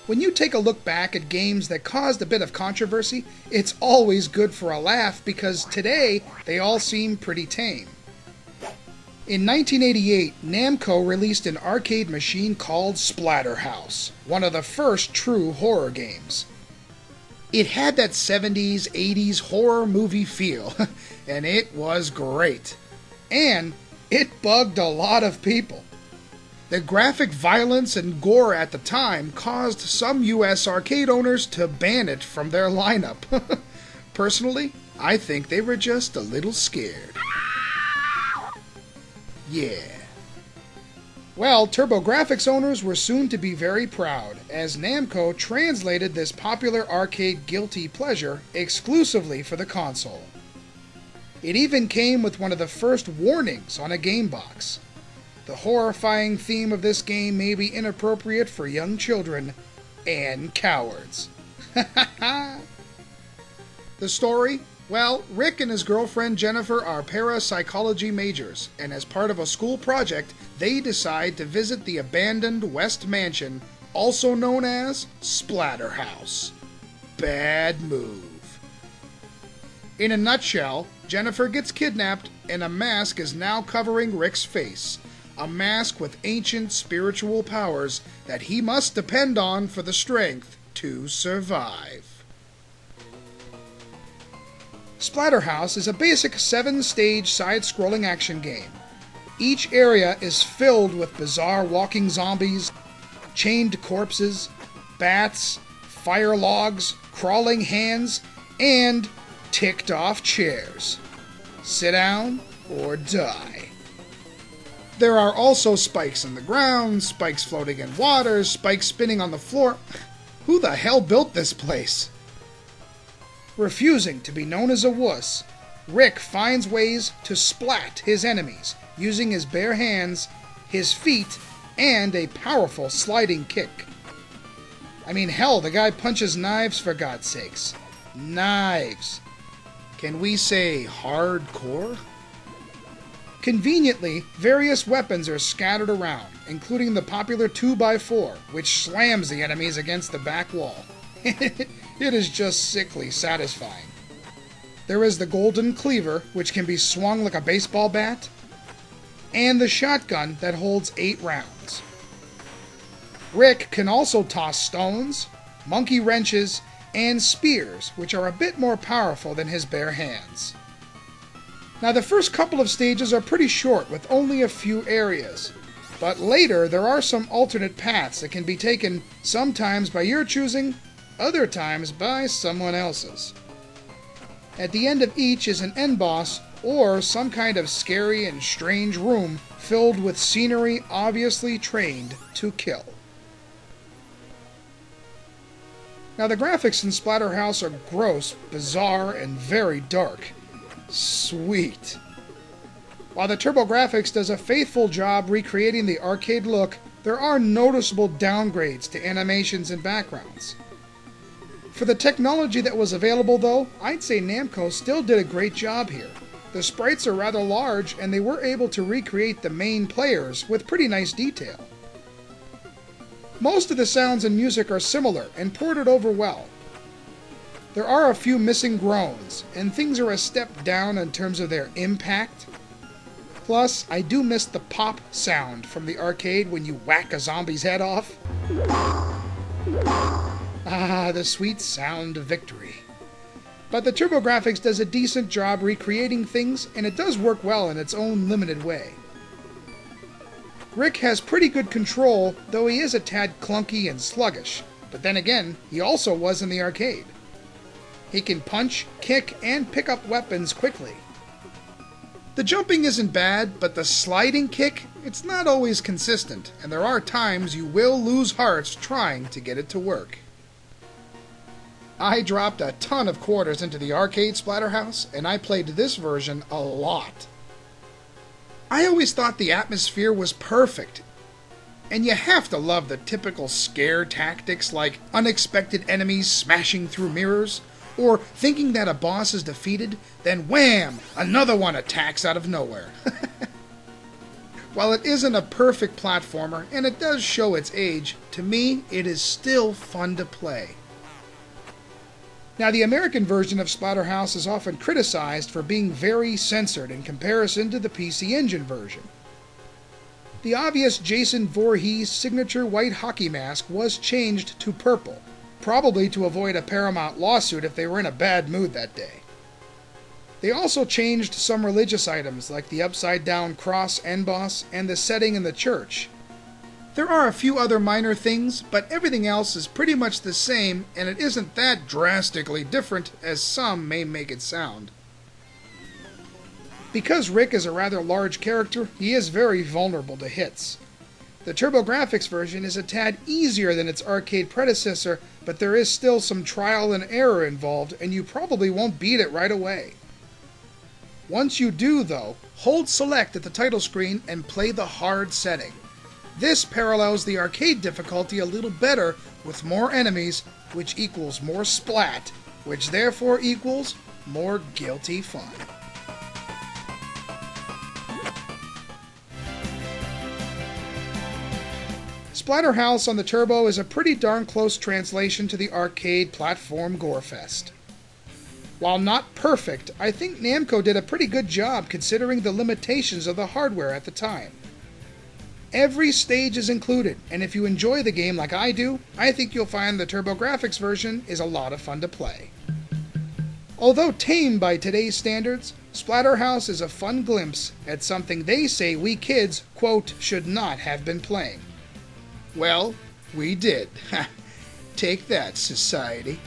When you take a look back at games that caused a bit of controversy, it's always good for a laugh because today they all seem pretty tame. In 1988, Namco released an arcade machine called Splatterhouse, one of the first true horror games. It had that 70s, 80s horror movie feel, and it was great. And it bugged a lot of people. The graphic violence and gore at the time caused some US arcade owners to ban it from their lineup. Personally, I think they were just a little scared. Yeah. Well, TurboGrafx owners were soon to be very proud, as Namco translated this popular arcade guilty pleasure exclusively for the console. It even came with one of the first warnings on a game box. The horrifying theme of this game may be inappropriate for young children and cowards. The story? Well, Rick and his girlfriend Jennifer are parapsychology majors, and as part of a school project, they decide to visit the abandoned West Mansion, also known as Splatterhouse. Bad move. In a nutshell, Jennifer gets kidnapped, and a mask is now covering Rick's face. A mask with ancient spiritual powers that he must depend on for the strength to survive. Splatterhouse is a basic 7-stage side-scrolling action game. Each area is filled with bizarre walking zombies, chained corpses, bats, fire logs, crawling hands, and ticked-off chairs. Sit down or die. There are also spikes in the ground, spikes floating in water, spikes spinning on the floor. Who the hell built this place? Refusing to be known as a wuss, Rick finds ways to splat his enemies using his bare hands, his feet, and a powerful sliding kick. I mean, hell, the guy punches knives for God's sakes. Knives. Can we say hardcore? Conveniently, various weapons are scattered around, including the popular 2x4, which slams the enemies against the back wall. It is just sickly satisfying. There is the golden cleaver, which can be swung like a baseball bat, and the shotgun that holds 8 rounds. Rick can also toss stones, monkey wrenches, and spears, which are a bit more powerful than his bare hands. Now, the first couple of stages are pretty short, with only a few areas, but later there are some alternate paths that can be taken sometimes by your choosing, other times by someone else's. At the end of each is an end boss or some kind of scary and strange room filled with scenery obviously trained to kill. Now, the graphics in Splatterhouse are gross, bizarre, and very dark. Sweet. While the TurboGrafx does a faithful job recreating the arcade look, there are noticeable downgrades to animations and backgrounds. For the technology that was available, though, I'd say Namco still did a great job here. The sprites are rather large, and they were able to recreate the main players with pretty nice detail. Most of the sounds and music are similar and ported over well. There are a few missing groans, and things are a step down in terms of their impact. Plus, I do miss the pop sound from the arcade when you whack a zombie's head off. Ah, the sweet sound of victory. But the TurboGrafx does a decent job recreating things, and it does work well in its own limited way. Rick has pretty good control, though he is a tad clunky and sluggish, but then again, he also was in the arcade. He can punch, kick, and pick up weapons quickly. The jumping isn't bad, but the sliding kick, it's not always consistent, and there are times you will lose hearts trying to get it to work. I dropped a ton of quarters into the arcade Splatterhouse, and I played this version a lot. I always thought the atmosphere was perfect, and you have to love the typical scare tactics like unexpected enemies smashing through mirrors, or thinking that a boss is defeated, then wham! Another one attacks out of nowhere. While it isn't a perfect platformer, and it does show its age, to me it is still fun to play. Now, the American version of Splatterhouse is often criticized for being very censored in comparison to the PC Engine version. The obvious Jason Voorhees signature white hockey mask was changed to purple, probably to avoid a Paramount lawsuit if they were in a bad mood that day. They also changed some religious items like the upside-down cross emboss and the setting in the church. There are a few other minor things, but everything else is pretty much the same, and it isn't that drastically different as some may make it sound. Because Rick is a rather large character, he is very vulnerable to hits. The TurboGrafx version is a tad easier than its arcade predecessor, but there is still some trial and error involved, and you probably won't beat it right away. Once you do, though, hold select at the title screen and play the hard setting. This parallels the arcade difficulty a little better with more enemies, which equals more splat, which therefore equals more guilty fun. Splatterhouse on the Turbo is a pretty darn close translation to the arcade platform Gorefest. While not perfect, I think Namco did a pretty good job considering the limitations of the hardware at the time. Every stage is included, and if you enjoy the game like I do, I think you'll find the TurboGrafx version is a lot of fun to play. Although tame by today's standards, Splatterhouse is a fun glimpse at something they say we kids, quote, should not have been playing. Well, we did. Take that, society.